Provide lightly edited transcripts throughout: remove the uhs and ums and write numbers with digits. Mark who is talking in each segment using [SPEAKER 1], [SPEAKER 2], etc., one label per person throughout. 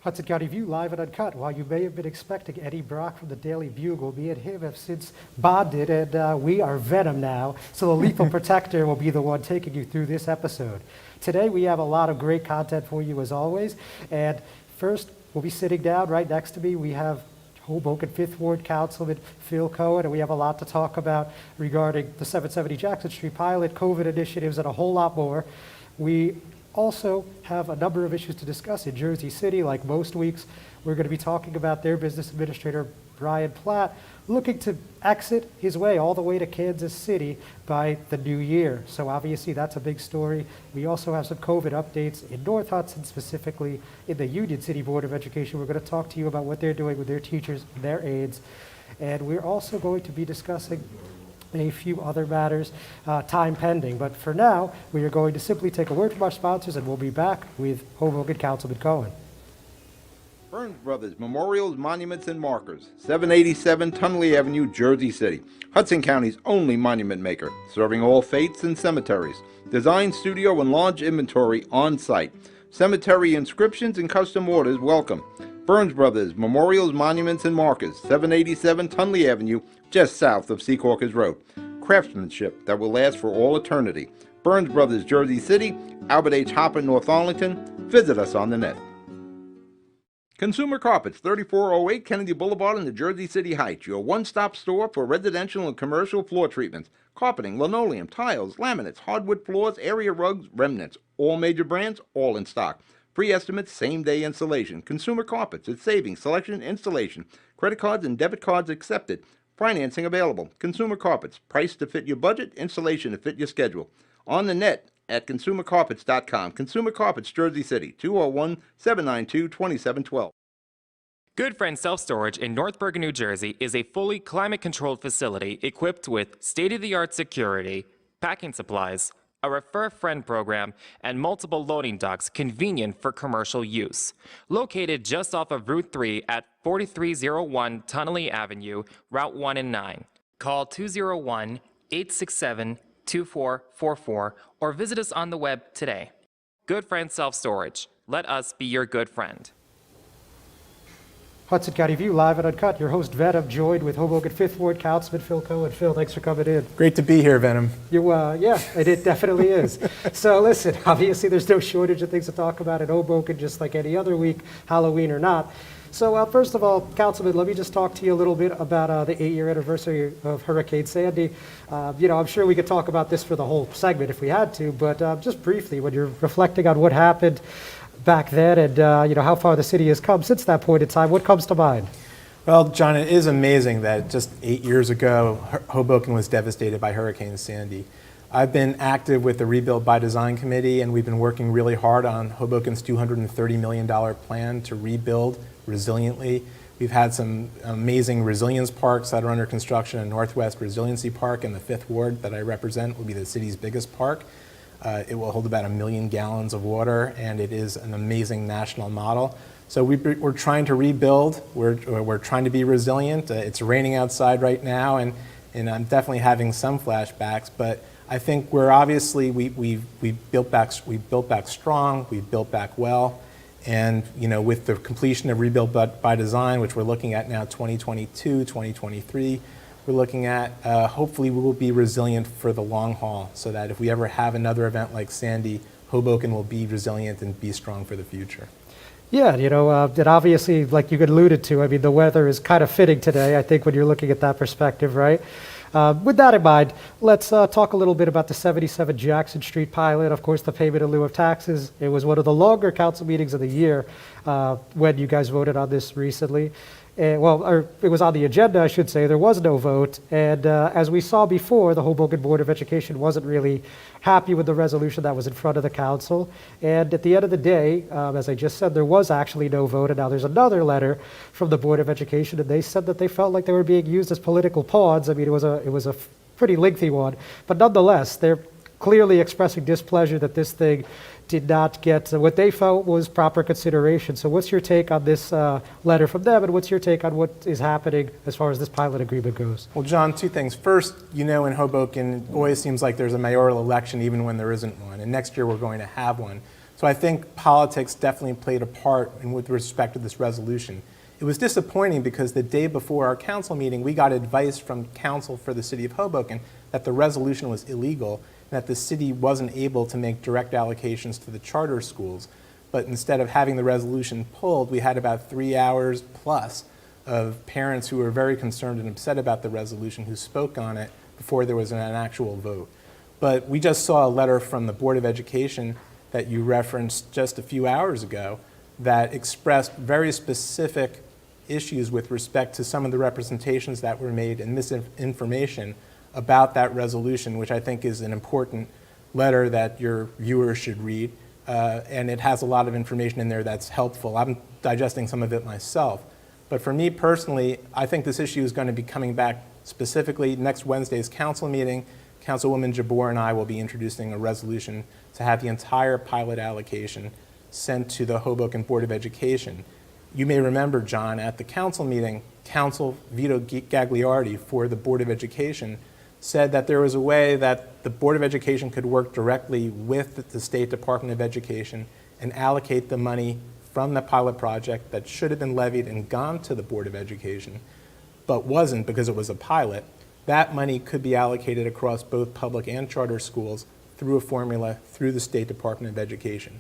[SPEAKER 1] Hudson County View live and uncut. While you may have been expecting Eddie Brock from the Daily Bugle, me and him have since bonded, and we are Venom now. So the lethal protector will be the one taking you through this episode. Today we have a lot of great content for you as always. And first, we'll be sitting down right next to me. We have Hoboken 5th Ward Councilman Phil Cohen, and we have a lot to talk about regarding the 770 Jackson Street pilot, COVID initiatives, and a whole lot more. We also have a number of issues to discuss in Jersey City. Like most weeks, we're going to be talking about their business administrator, Brian Platt, looking to exit his way all the way to Kansas City by the new year. So obviously that's a big story. We also have some COVID updates in North Hudson, specifically in the Union City Board of Education. We're going to talk to you about what they're doing with their teachers and their aides. And we're also going to be discussing a few other matters, time pending. But for now, we are going to simply take a word from our sponsors, and we'll be back with Hoboken Councilman Cohen.
[SPEAKER 2] Burns Brothers Memorials, Monuments, and Markers, 787 Tunley Avenue, Jersey City. Hudson County's only monument maker, serving all faiths and cemeteries. Design, studio, and launch inventory on site. Cemetery inscriptions and custom orders welcome. Burns Brothers Memorials, Monuments, and Markers, 787 Tunley Avenue, just south of Secaucus Road. Craftsmanship that will last for all eternity. Burns Brothers, Jersey City, Albert H. Hopper, North Arlington. Visit us on the net. Consumer Carpets, 3408 Kennedy Boulevard in the Jersey City Heights, your one-stop store for residential and commercial floor treatments, carpeting, linoleum, tiles, laminates, hardwood floors, area rugs, remnants, all major brands, all in stock. Free estimates, same-day installation. Consumer Carpets, it's savings, selection, installation. Credit cards and debit cards accepted. Financing available. Consumer Carpets, price to fit your budget, installation to fit your schedule. On the net at consumercarpets.com. Consumer Carpets, Jersey City, 201-792-2712.
[SPEAKER 3] Good Friend Self-Storage in North Bergen, New Jersey is a fully climate-controlled facility equipped with state-of-the-art security, packing supplies, a Refer Friend program, and multiple loading docks convenient for commercial use. Located just off of Route 3 at 4301 Tunley Avenue, Route 1 and 9. Call 201-867-2444 or visit us on the web today. Good Friend Self-Storage. Let us be your good friend.
[SPEAKER 1] Hudson County View, live and uncut. Your host, Venom, joined with Hoboken 5th Ward Councilman Phil Cohen. Phil, thanks for coming in.
[SPEAKER 4] Great to be here, Venom.
[SPEAKER 1] Yeah, it definitely is. So listen, obviously there's no shortage of things to talk about in Hoboken, just like any other week, Halloween or not. So first of all, Councilman, let me just talk to you a little bit about the 8-year anniversary of Hurricane Sandy. I'm sure we could talk about this for the whole segment if we had to, but just briefly, when you're reflecting on what happened back then and how far the city has come since that point in time, what comes to mind?
[SPEAKER 4] Well, John, it is amazing that just 8 years ago, Hoboken was devastated by Hurricane Sandy. I've been active with the Rebuild by Design Committee, and we've been working really hard on Hoboken's $230 million plan to rebuild resiliently. We've had some amazing resilience parks that are under construction in Northwest Resiliency Park, and the 5th Ward that I represent will be the city's biggest park. It will hold about 1 million gallons of water, and it is an amazing national model. So we're trying to rebuild. We're trying to be resilient. It's raining outside right now, and I'm definitely having some flashbacks. But I think we're obviously we built back strong. We've built back well, and with the completion of Rebuild by Design, which we're looking at now, 2022, 2023. We're looking at, hopefully we will be resilient for the long haul, so that if we ever have another event like Sandy, Hoboken will be resilient and be strong for the future.
[SPEAKER 1] Yeah, and obviously, like you alluded to, I mean, the weather is kind of fitting today, I think, when you're looking at that perspective, right? With that in mind, let's talk a little bit about the 77 Jackson Street pilot. Of course, the payment in lieu of taxes. It was one of the longer council meetings of the year when you guys voted on this recently. Or it was on the agenda, I should say. There was no vote. And as we saw before, the Hoboken Board of Education wasn't really happy with the resolution that was in front of the council. And at the end of the day, as I just said, there was actually no vote. And now there's another letter from the Board of Education, and they said that they felt like they were being used as political pawns. I mean, it was a pretty lengthy one. But nonetheless, they're clearly expressing displeasure that this thing did not get what they felt was proper consideration. So what's your take on this letter from them, and what's your take on what is happening as far as this pilot agreement goes?
[SPEAKER 4] Well, John, two things. First, in Hoboken, it always seems like there's a mayoral election even when there isn't one, and next year we're going to have one. So I think politics definitely played a part with respect to this resolution. It was disappointing because the day before our council meeting, we got advice from council for the city of Hoboken that the resolution was illegal, that the city wasn't able to make direct allocations to the charter schools. But instead of having the resolution pulled, we had about 3 hours plus of parents who were very concerned and upset about the resolution who spoke on it before there was an actual vote. But we just saw a letter from the Board of Education that you referenced just a few hours ago that expressed very specific issues with respect to some of the representations that were made and misinformation about that resolution, which I think is an important letter that your viewers should read. And it has a lot of information in there that's helpful. I'm digesting some of it myself. But for me personally, I think this issue is going to be coming back specifically next Wednesday's council meeting. Councilwoman Jabor and I will be introducing a resolution to have the entire pilot allocation sent to the Hoboken Board of Education. You may remember, John, at the council meeting, Council Vito Gagliardi for the Board of Education said that there was a way that the Board of Education could work directly with the State Department of Education and allocate the money from the pilot project that should have been levied and gone to the Board of Education, but wasn't because it was a pilot. That money could be allocated across both public and charter schools through a formula through the State Department of Education.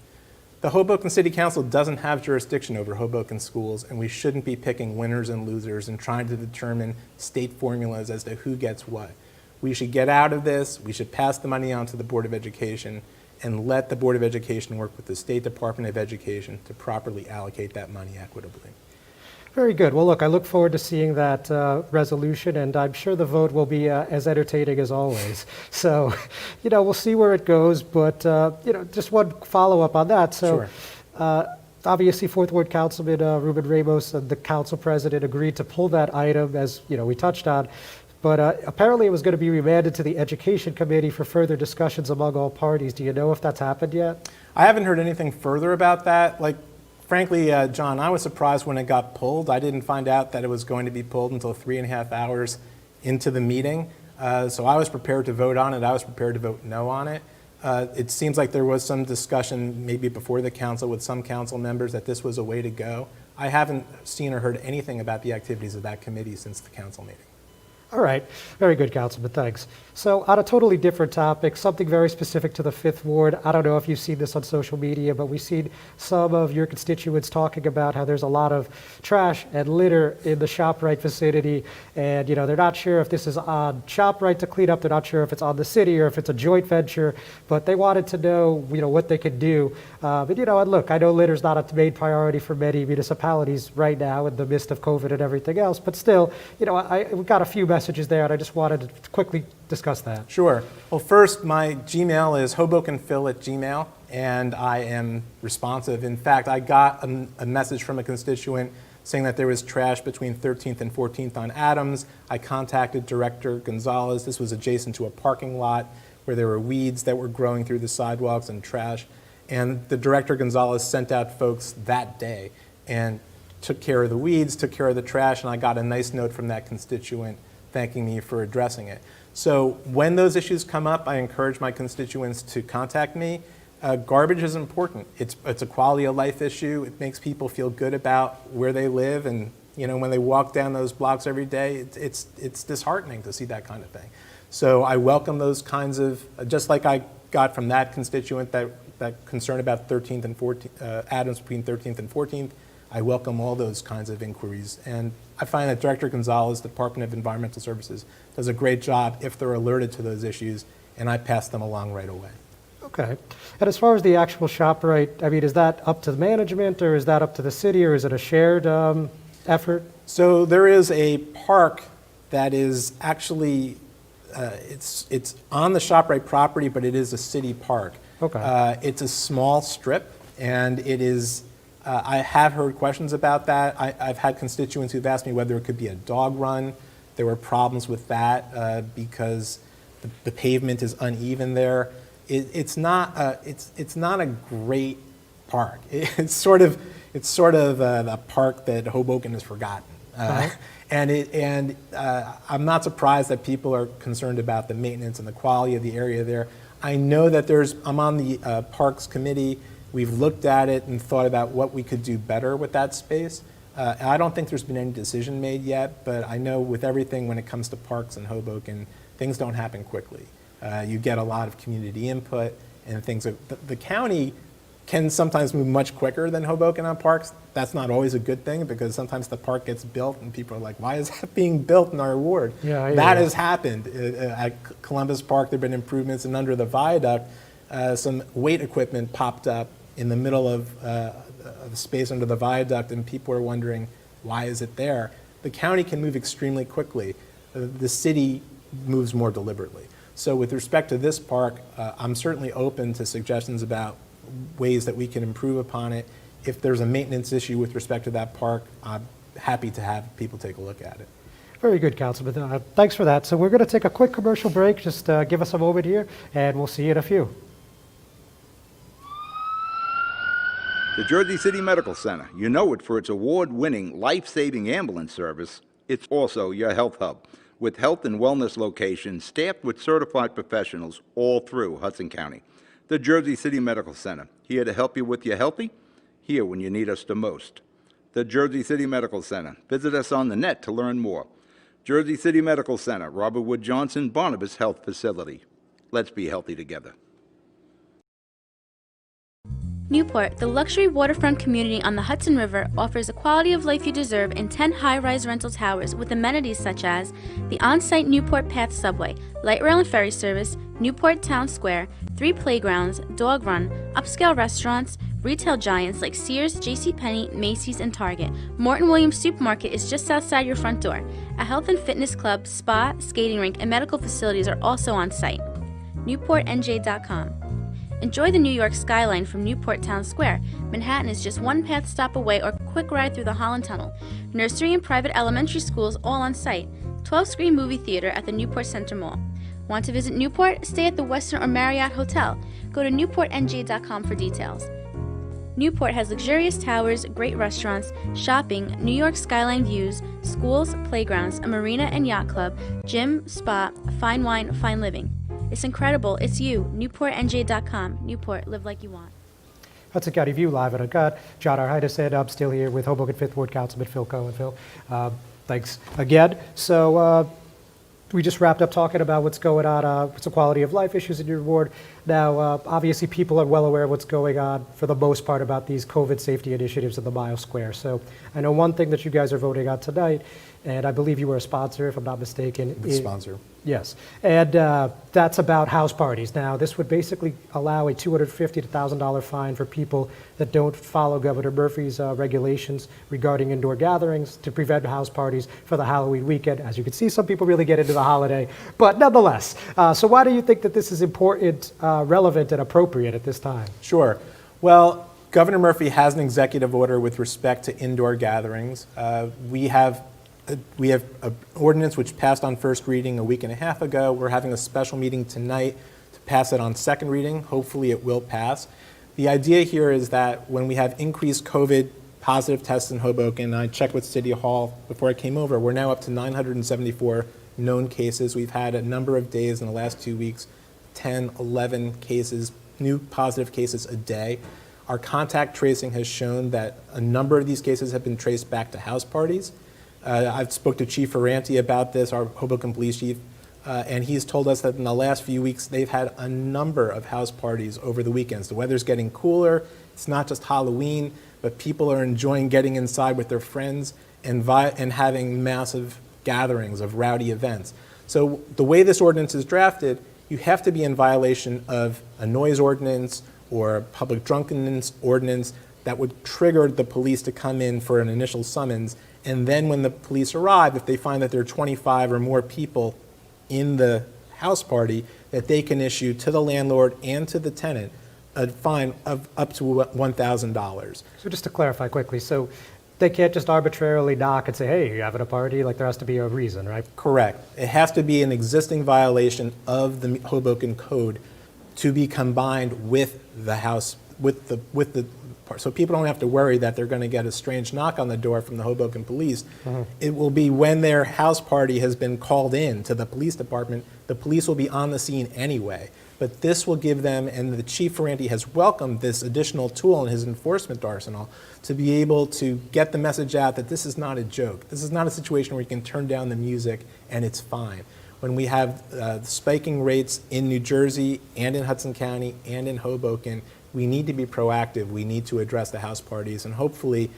[SPEAKER 4] The Hoboken City Council doesn't have jurisdiction over Hoboken schools, and we shouldn't be picking winners and losers and trying to determine state formulas as to who gets what. We should get out of this. We should pass the money on to the Board of Education and let the Board of Education work with the State Department of Education to properly allocate that money equitably.
[SPEAKER 1] Very good. Well, look, I look forward to seeing that resolution, and I'm sure the vote will be as entertaining as always. So, we'll see where it goes, but, just one follow-up on that. So,
[SPEAKER 4] Sure.
[SPEAKER 1] Obviously, Fourth Ward Councilman Ruben Ramos, the council president, agreed to pull that item, as, we touched on. But apparently it was going to be remanded to the Education Committee for further discussions among all parties. Do you know if that's happened yet?
[SPEAKER 4] I haven't heard anything further about that. Frankly, John, I was surprised when it got pulled. I didn't find out that it was going to be pulled until 3.5 hours into the meeting. So I was prepared to vote on it. I was prepared to vote no on it. It seems like there was some discussion maybe before the council with some council members that this was a way to go. I haven't seen or heard anything about the activities of that committee since the council meeting.
[SPEAKER 1] All right. Very good, Councilman. Thanks. So on a totally different topic, something very specific to the Fifth Ward. I don't know if you've seen this on social media, but we've seen some of your constituents talking about how there's a lot of trash and litter in the ShopRite vicinity. And, they're not sure if this is on ShopRite to clean up. They're not sure if it's on the city or if it's a joint venture. But they wanted to know, what they could do. And look, I know litter's not a main priority for many municipalities right now in the midst of COVID and everything else. But still, we've got a few messages there, and I just wanted to quickly discuss that.
[SPEAKER 4] Sure. Well, first, my Gmail is hobokenphil@gmail, and I am responsive. In fact, I got a message from a constituent saying that there was trash between 13th and 14th on Adams. I contacted Director Gonzalez. This was adjacent to a parking lot where there were weeds that were growing through the sidewalks and trash. And the Director Gonzalez sent out folks that day and took care of the weeds, took care of the trash, and I got a nice note from that constituent thanking me for addressing it. So when those issues come up, I encourage my constituents to contact me. Garbage is important. It's a quality of life issue. It makes people feel good about where they live, and when they walk down those blocks every day, it's disheartening to see that kind of thing. So I welcome those kinds of, just like I got from that constituent that concern about 13th and 14th, Adams between 13th and 14th. I welcome all those kinds of inquiries. And I find that Director Gonzalez, Department of Environmental Services, does a great job if they're alerted to those issues, and I pass them along right away.
[SPEAKER 1] Okay. And as far as the actual ShopRite, is that up to the management, or is that up to the city, or is it a shared effort?
[SPEAKER 4] So there is a park that is actually, it's on the ShopRite property, but it is a city park.
[SPEAKER 1] Okay.
[SPEAKER 4] It's a small strip, and it is, I have heard questions about that. I've had constituents who've asked me whether it could be a dog run. There were problems with that because the pavement is uneven there. It's not a great park. It's sort of a park that Hoboken has forgotten. And I'm not surprised that people are concerned about the maintenance and the quality of the area there. I know that I'm on the Parks Committee. We've looked at it and thought about what we could do better with that space. I don't think there's been any decision made yet, but I know with everything when it comes to parks in Hoboken, things don't happen quickly. You get a lot of community input and things. The county can sometimes move much quicker than Hoboken on parks. That's not always a good thing because sometimes the park gets built and people are like, why is that being built in our ward?
[SPEAKER 1] Yeah,
[SPEAKER 4] that has happened. At Columbus Park, there have been improvements, and under the viaduct, some weight equipment popped up in the middle of the space under the viaduct, and people are wondering, why is it there? The county can move extremely quickly. The city moves more deliberately. So with respect to this park, I'm certainly open to suggestions about ways that we can improve upon it. If there's a maintenance issue with respect to that park, I'm happy to have people take a look at it.
[SPEAKER 1] Very good, Councilman. Thanks for that. So we're going to take a quick commercial break. Just give us a moment here, and we'll see you in a few.
[SPEAKER 2] The Jersey City Medical Center. You know it for its award-winning, life-saving ambulance service. It's also your health hub, with health and wellness locations staffed with certified professionals all through Hudson County. The Jersey City Medical Center, here to help you with your healthy, here when you need us the most. The Jersey City Medical Center. Visit us on the net to learn more. Jersey City Medical Center, Robert Wood Johnson, Barnabas Health Facility. Let's be healthy together.
[SPEAKER 5] Newport, the luxury waterfront community on the Hudson River, offers a quality of life you deserve in 10 high-rise rental towers with amenities such as the on-site Newport Path subway, light rail and ferry service, Newport Town Square, 3 playgrounds, dog run, upscale restaurants, retail giants like Sears, JCPenney, Macy's, and Target. Morton Williams Supermarket is just outside your front door. A health and fitness club, spa, skating rink, and medical facilities are also on site. NewportNJ.com. Enjoy the New York skyline from Newport Town Square. Manhattan is just one path stop away or quick ride through the Holland Tunnel. Nursery and private elementary schools all on site. 12-screen movie theater at the Newport Center Mall. Want to visit Newport? Stay at the Westin or Marriott Hotel. Go to NewportNJ.com for details. Newport has luxurious towers, great restaurants, shopping, New York skyline views, schools, playgrounds, a marina and yacht club, gym, spa, fine wine, fine living. It's incredible. It's you. NewportNJ.com. Newport, live like you want.
[SPEAKER 1] Hudson County View live and uncut. John Arhida said I'm still here with Hoboken 5th Ward Councilman Phil Cohen. Phil, thanks again. So we just wrapped up talking about what's going on, some quality of life issues in your ward. Now, obviously, people are well aware of what's going on for the most part about these COVID safety initiatives in the Mile Square. So I know one thing that you guys are voting on tonight, and I believe you were a sponsor, if I'm not mistaken.
[SPEAKER 4] Sponsor.
[SPEAKER 1] Yes, and that's about house parties. Now, this would basically allow a $250 to $1,000 fine for people that don't follow Governor Murphy's regulations regarding indoor gatherings to prevent house parties for the Halloween weekend. As you can see, some people really get into the holiday, but nonetheless. So why do you think that this is important, relevant, and appropriate at this time?
[SPEAKER 4] Sure. Well, Governor Murphy has an executive order with respect to indoor gatherings. We have an ordinance which passed on first reading a week and a half ago. We're having a special meeting tonight to pass it on second reading. Hopefully it will pass. The idea here is that when we have increased COVID positive tests in Hoboken, I checked with City Hall before I came over, we're now up to 974 known cases. We've had a number of days in the last 2 weeks, 10, 11 cases, new positive cases a day. Our contact tracing has shown that a number of these cases have been traced back to house parties. I've spoke to Chief Ferranti about this, our Hoboken Police Chief, and he's told us that in the last few weeks they've had a number of house parties over the weekends. The weather's getting cooler. It's not just Halloween, but people are enjoying getting inside with their friends and having massive gatherings of rowdy events. So the way this ordinance is drafted, you have to be in violation of a noise ordinance or a public drunkenness ordinance that would trigger the police to come in for an initial summons. And then when the police arrive, if they find that there are 25 or more people in the house party, that they can issue to the landlord and to the tenant a fine of up to $1,000.
[SPEAKER 1] So just to clarify quickly, so They can't just arbitrarily knock and say, hey, you having a party? Like, there has to be a reason, right?
[SPEAKER 4] Correct. It has to be an existing violation of the Hoboken Code to be combined with the house, with the part. So people don't have to worry that they're going to get a strange knock on the door from the Hoboken police. It will be when their house party has been called in to the police department, the police will be on the scene anyway. But this will give them, and the Chief Ferranti has welcomed this additional tool in his enforcement arsenal to be able to get the message out that this is not a joke. This is not a situation where you can turn down the music and it's fine. When we have spiking rates in New Jersey and in Hudson County and in Hoboken, we need to be proactive. We need to address the house parties, and hopefully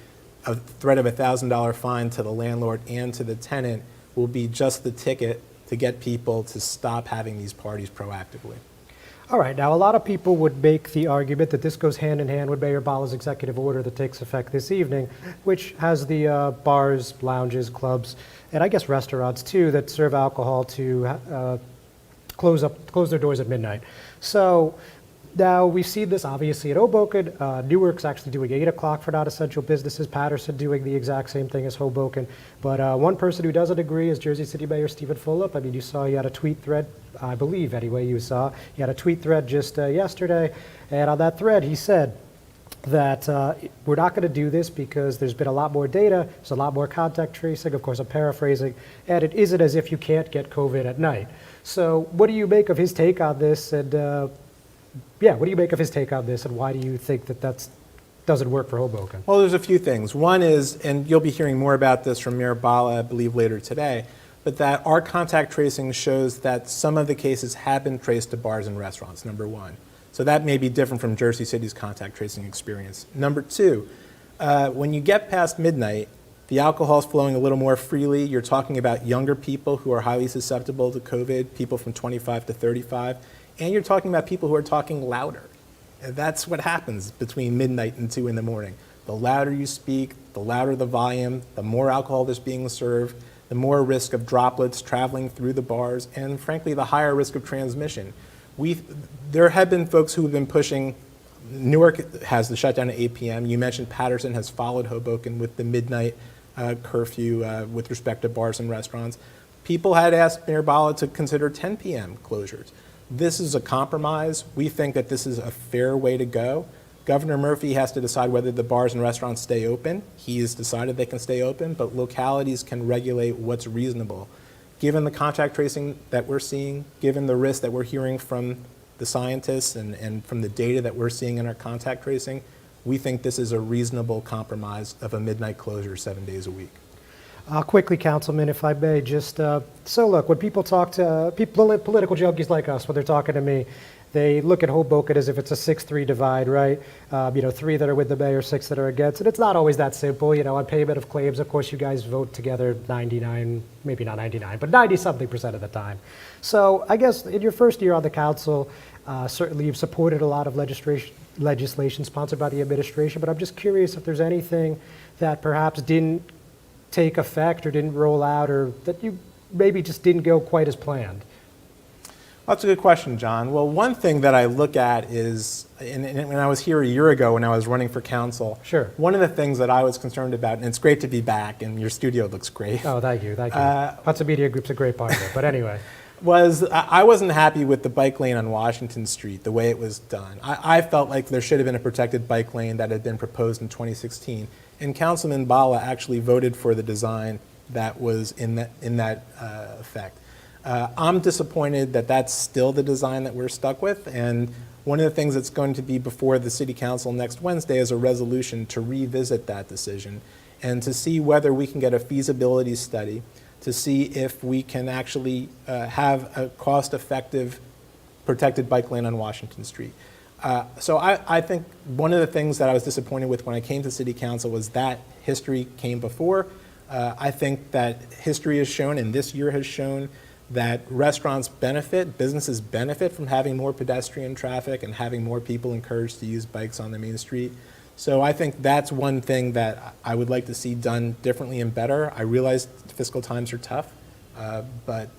[SPEAKER 4] a threat of a $1,000 fine to the landlord and to the tenant will be just the ticket to get people to stop having these parties proactively.
[SPEAKER 1] All right, now a lot of people would make the argument that this goes hand in hand with Mayor Bala's executive order that takes effect this evening, which has the bars, lounges, clubs, and I guess restaurants too, that serve alcohol to close their doors at midnight. So now we see this obviously at Hoboken. Newark's actually doing 8 o'clock for non-essential businesses. Patterson doing the exact same thing as Hoboken. But one person who doesn't agree is Jersey City Mayor Stephen Fulop. I mean, you saw he had a tweet thread, I believe anyway, you saw. He had a tweet thread just yesterday. And on that thread, he said that we're not going to do this because there's been a lot more data, there's a lot more contact tracing. Of course, I'm paraphrasing. And it isn't as if you can't get COVID at night. So what do you make of his take on this? And what do you make of his take on this, and why do you think that that doesn't work for Hoboken?
[SPEAKER 4] Well, there's a few things. One is, and you'll be hearing more about this from Mayor Bala, I believe, later today, but that our contact tracing shows that some of the cases have been traced to bars and restaurants, number one. So that may be different from Jersey City's contact tracing experience. Number two, when you get past midnight, the alcohol is flowing a little more freely. You're talking about younger people who are highly susceptible to COVID, people from 25 to 35. And you're talking about people who are talking louder. And that's what happens between midnight and 2 in the morning. The louder you speak, the louder the volume, the more alcohol that's being served, the more risk of droplets traveling through the bars, and frankly, the higher risk of transmission. There have been folks who have been pushing. Newark has the shutdown at 8 p.m. You mentioned Patterson has followed Hoboken with the midnight curfew with respect to bars and restaurants. People had asked Mayor Bala to consider 10 p.m. closures. This is a compromise. We think that this is a fair way to go. Governor Murphy has to decide whether the bars and restaurants stay open. He has decided they can stay open, but localities can regulate what's reasonable. Given the contact tracing that we're seeing, given the risk that we're hearing from the scientists and from the data that we're seeing in our contact tracing, we think this is a reasonable compromise of a midnight closure 7 days a week.
[SPEAKER 1] Quickly, Councilman, if I may, just so look, when people talk to political junkies like us, when they're talking to me, they look at Hoboken as if it's a 6-3 divide, right? 3 that are with the mayor, 6 that are against. And it's not always that simple. On payment of claims, of course, you guys vote together 99, maybe not 99, but 90-something% of the time. So I guess in your first year on the council, certainly you've supported a lot of legislation sponsored by the administration, but I'm just curious if there's anything that perhaps didn't take effect or didn't roll out, or that you maybe just didn't go quite as planned?
[SPEAKER 4] Well, that's a good question, John. Well, one thing that I look at is, and when I was here a year ago when I was running for council,
[SPEAKER 1] sure,
[SPEAKER 4] one of the things that I was concerned about, and it's great to be back, and your studio looks great.
[SPEAKER 1] Oh, thank you. Hudson Media Group's a great partner, but anyway.
[SPEAKER 4] I wasn't happy with the bike lane on Washington Street, the way it was done. I felt like there should have been a protected bike lane that had been proposed in 2016. And Councilman Bala actually voted for the design that was in that effect. I'm disappointed that that's still the design that we're stuck with. And one of the things that's going to be before the City Council next Wednesday is a resolution to revisit that decision and to see whether we can get a feasibility study to see if we can actually have a cost-effective protected bike lane on Washington Street. So I think one of the things that I was disappointed with when I came to City Council was that history came before. I think that history has shown, and this year has shown, that restaurants benefit, businesses benefit from having more pedestrian traffic and having more people encouraged to use bikes on the main street. So I think that's one thing that I would like to see done differently and better. I realize fiscal times are tough, but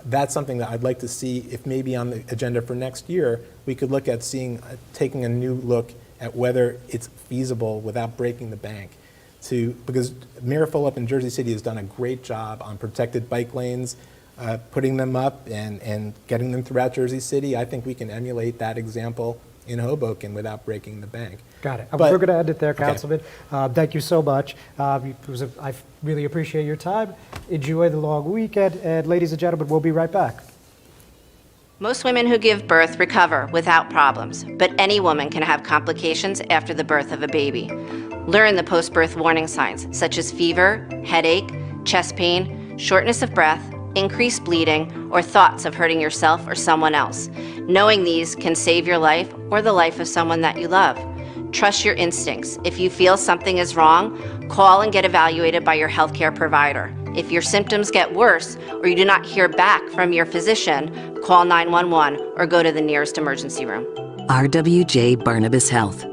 [SPEAKER 4] that's something that I'd like to see if maybe on the agenda for next year, we could look at taking a new look at whether it's feasible without breaking the bank because Mayor Fulop in Jersey City has done a great job on protected bike lanes, putting them up and getting them throughout Jersey City. I think we can emulate that example in Hoboken without breaking the bank.
[SPEAKER 1] Got it.
[SPEAKER 4] But-
[SPEAKER 1] We're going to end it there,
[SPEAKER 4] Okay.
[SPEAKER 1] Councilman. Thank you so much. I really appreciate your time. Enjoy the long weekend. And ladies and gentlemen, we'll be right back.
[SPEAKER 6] Most women who give birth recover without problems, but any woman can have complications after the birth of a baby. Learn the post-birth warning signs, such as fever, headache, chest pain, shortness of breath, increased bleeding, or thoughts of hurting yourself or someone else. Knowing these can save your life or the life of someone that you love. Trust your instincts. If you feel something is wrong, call and get evaluated by your healthcare provider. If your symptoms get worse or you do not hear back from your physician, call 911 or go to the nearest emergency room.
[SPEAKER 7] RWJ Barnabas Health.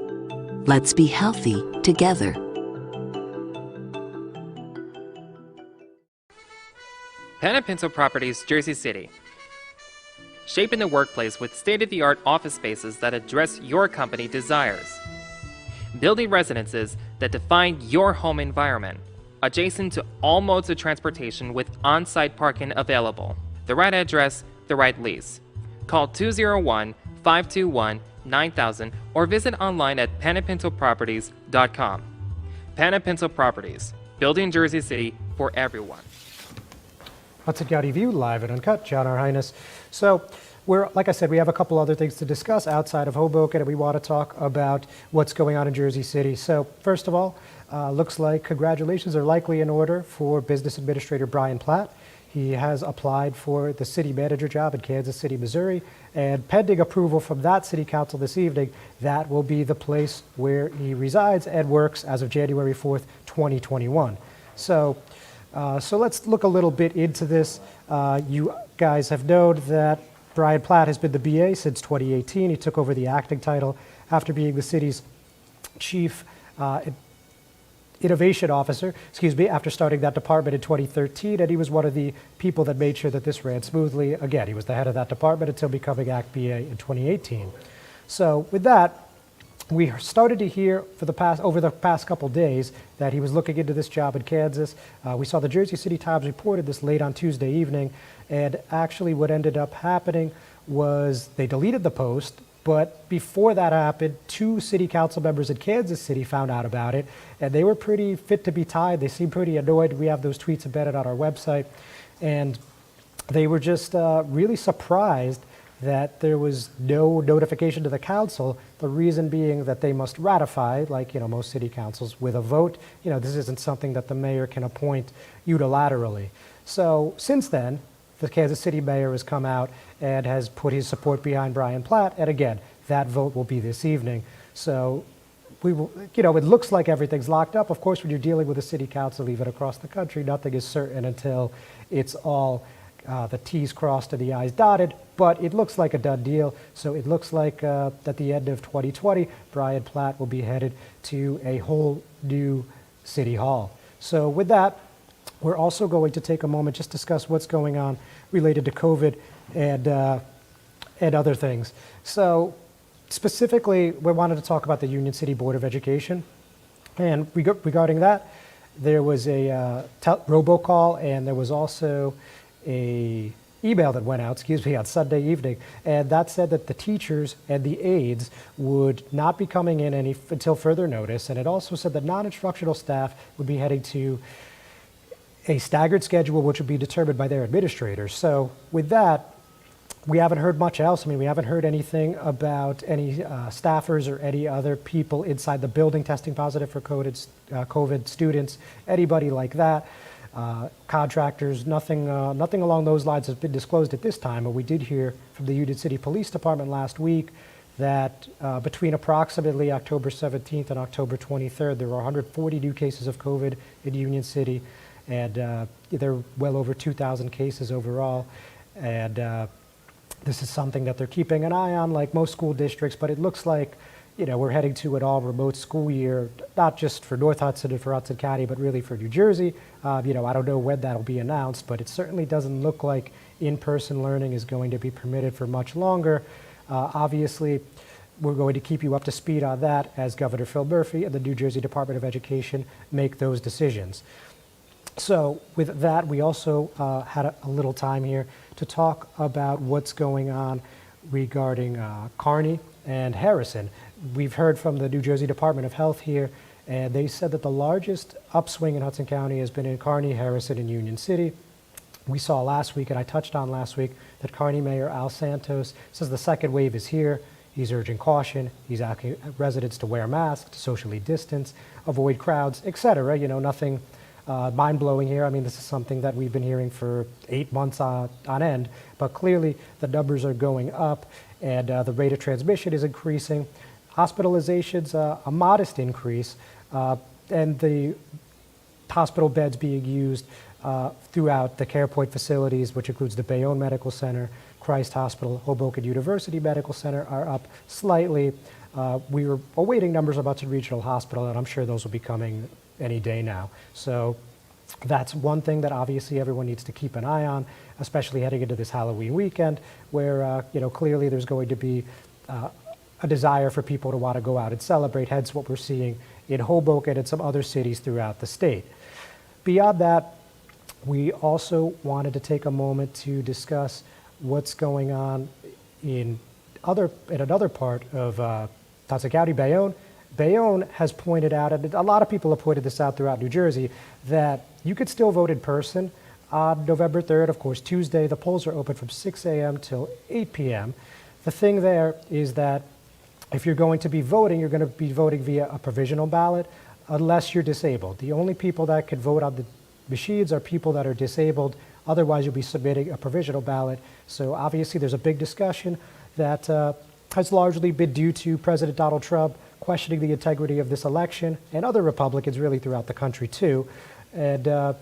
[SPEAKER 7] Let's be healthy together.
[SPEAKER 3] Pinto Properties, Jersey City. Shaping the workplace with state-of-the-art office spaces that address your company desires. Building residences that define your home environment, adjacent to all modes of transportation with on-site parking available. The right address, the right lease. Call 201-521-9000 or visit online at panapintoproperties.com. Pinto Properties, building Jersey City for everyone.
[SPEAKER 1] Hudson County View, live and uncut. John R. Highness. So, like I said, we have a couple other things to discuss outside of Hoboken, and we want to talk about what's going on in Jersey City. So, first of all, looks like congratulations are likely in order for Business Administrator Brian Platt. He has applied for the city manager job in Kansas City, Missouri, and pending approval from that city council this evening, that will be the place where he resides and works as of January 4th, 2021. So let's look a little bit into this. You guys have known that Brian Platt has been the BA since 2018. He took over the acting title after being the city's chief innovation officer, after starting that department in 2013, and he was one of the people that made sure that this ran smoothly. Again, he was the head of that department until becoming Act BA in 2018. So with that, we started to hear over the past couple days that he was looking into this job in Kansas. We saw the Jersey City Times reported this late on Tuesday evening, and actually what ended up happening was they deleted the post, but before that happened, 2 city council members in Kansas City found out about it, and they were pretty fit to be tied. They seemed pretty annoyed. We have those tweets embedded on our website, and they were just really surprised that there was no notification to the council, the reason being that they must ratify, like most city councils, with a vote. This isn't something that the mayor can appoint unilaterally. So since then, the Kansas City mayor has come out and has put his support behind Brian Platt, and again, that vote will be this evening. So we will, it looks like everything's locked up. Of course, when you're dealing with a city council, even across the country, nothing is certain until it's all the T's crossed and the I's dotted, but it looks like a done deal. So it looks like at the end of 2020, Brian Platt will be headed to a whole new city hall. So with that, we're also going to take a moment just to discuss what's going on related to COVID and other things. So specifically, we wanted to talk about the Union City Board of Education. And regarding that, there was a robocall, and there was also a email that went out, on Sunday evening, and that said that the teachers and the aides would not be coming in until further notice, and it also said that non-instructional staff would be heading to a staggered schedule, which would be determined by their administrators. So with that, we haven't heard much else. We haven't heard anything about any staffers or any other people inside the building testing positive for COVID students, anybody like that. Contractors, nothing along those lines has been disclosed at this time, but we did hear from the Union City Police Department last week that between approximately October 17th and October 23rd, there were 140 new cases of COVID in Union City, and there are well over 2,000 cases overall. And this is something that they're keeping an eye on, like most school districts, but it looks like we're heading to an all-remote school year, not just for North Hudson and for Hudson County, but really for New Jersey. I don't know when that'll be announced, but it certainly doesn't look like in-person learning is going to be permitted for much longer. Obviously, we're going to keep you up to speed on that as Governor Phil Murphy and the New Jersey Department of Education make those decisions. So with that, we also had a little time here to talk about what's going on regarding Kearney and Harrison. We've heard from the New Jersey Department of Health here, and they said that the largest upswing in Hudson County has been in Kearney, Harrison, and Union City. We saw last week, and I touched on last week, that Kearney Mayor Al Santos says the second wave is here. He's urging caution. He's asking residents to wear masks, to socially distance, avoid crowds, etc. You know, nothing mind-blowing here. I mean, this is something that we've been hearing for 8 months on end, but clearly the numbers are going up and the rate of transmission is increasing. Hospitalizations, a modest increase, and the hospital beds being used throughout the CarePoint facilities, which includes the Bayonne Medical Center, Christ Hospital, Hoboken University Medical Center, are up slightly. We were awaiting numbers about Hudson Regional Hospital, and I'm sure those will be coming any day now. So that's one thing that obviously everyone needs to keep an eye on, especially heading into this Halloween weekend, where clearly there's going to be a desire for people to want to go out and celebrate, hence what we're seeing in Hoboken and some other cities throughout the state. Beyond that, we also wanted to take a moment to discuss what's going on in another part of Hudson County, Bayonne. Bayonne has pointed out, and a lot of people have pointed this out throughout New Jersey, that you could still vote in person on November 3rd. Of course, Tuesday, the polls are open from 6 a.m. till 8 p.m. The thing there is that if you're going to be voting, you're going to be voting via a provisional ballot unless you're disabled. The only people that can vote on the machines are people that are disabled. Otherwise, you'll be submitting a provisional ballot. So obviously, there's a big discussion that has largely been due to President Donald Trump questioning the integrity of this election, and other Republicans really throughout the country too, and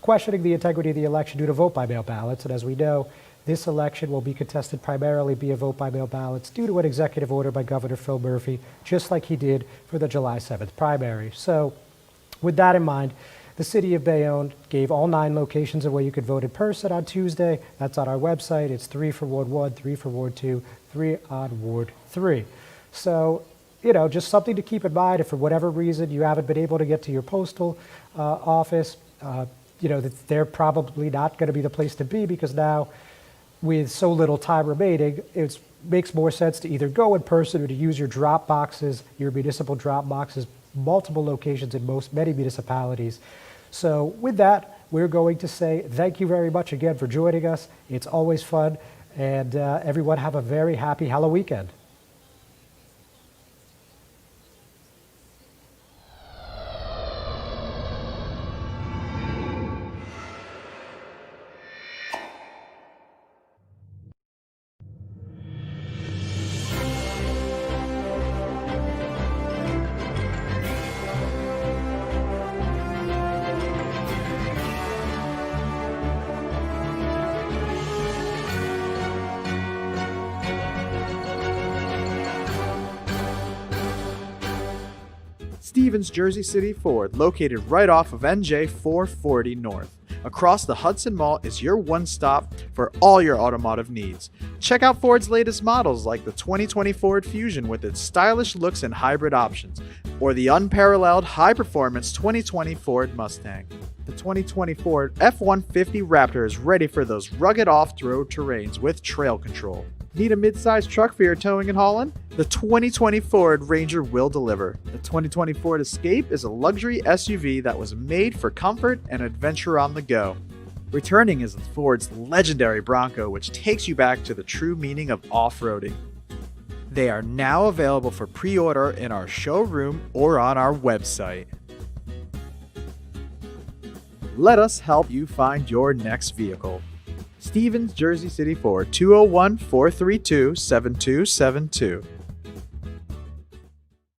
[SPEAKER 1] questioning the integrity of the election due to vote-by-mail ballots. And as we know, this election will be contested primarily via vote-by-mail ballots due to an executive order by Governor Phil Murphy, just like he did for the July 7th primary. So with that in mind, the city of Bayonne gave all 9 locations of where you could vote in person on Tuesday. That's on our website. It's 3 for Ward 1, 3 for Ward 2, 3 on Ward 3. So, just something to keep in mind if for whatever reason you haven't been able to get to your postal office, that they're probably not going to be the place to be, because now with so little time remaining, it makes more sense to either go in person or to use your drop boxes, your municipal drop boxes, multiple locations in many municipalities. So with that, we're going to say thank you very much again for joining us. It's always fun, and everyone have a very happy Halloween weekend.
[SPEAKER 8] Stevens Jersey City Ford, located right off of NJ 440 North. Across the Hudson Mall is your one-stop for all your automotive needs. Check out Ford's latest models like the 2020 Ford Fusion with its stylish looks and hybrid options, or the unparalleled high-performance 2020 Ford Mustang. The 2020 Ford F-150 Raptor is ready for those rugged off-road terrains with trail control. Need a mid-sized truck for your towing and hauling? The 2020 Ford Ranger will deliver. The 2020 Ford Escape is a luxury SUV that was made for comfort and adventure on the go. Returning is Ford's legendary Bronco, which takes you back to the true meaning of off-roading. They are now available for pre-order in our showroom or on our website. Let us help you find your next vehicle. Stevens Jersey City Ford, 201-432-7272.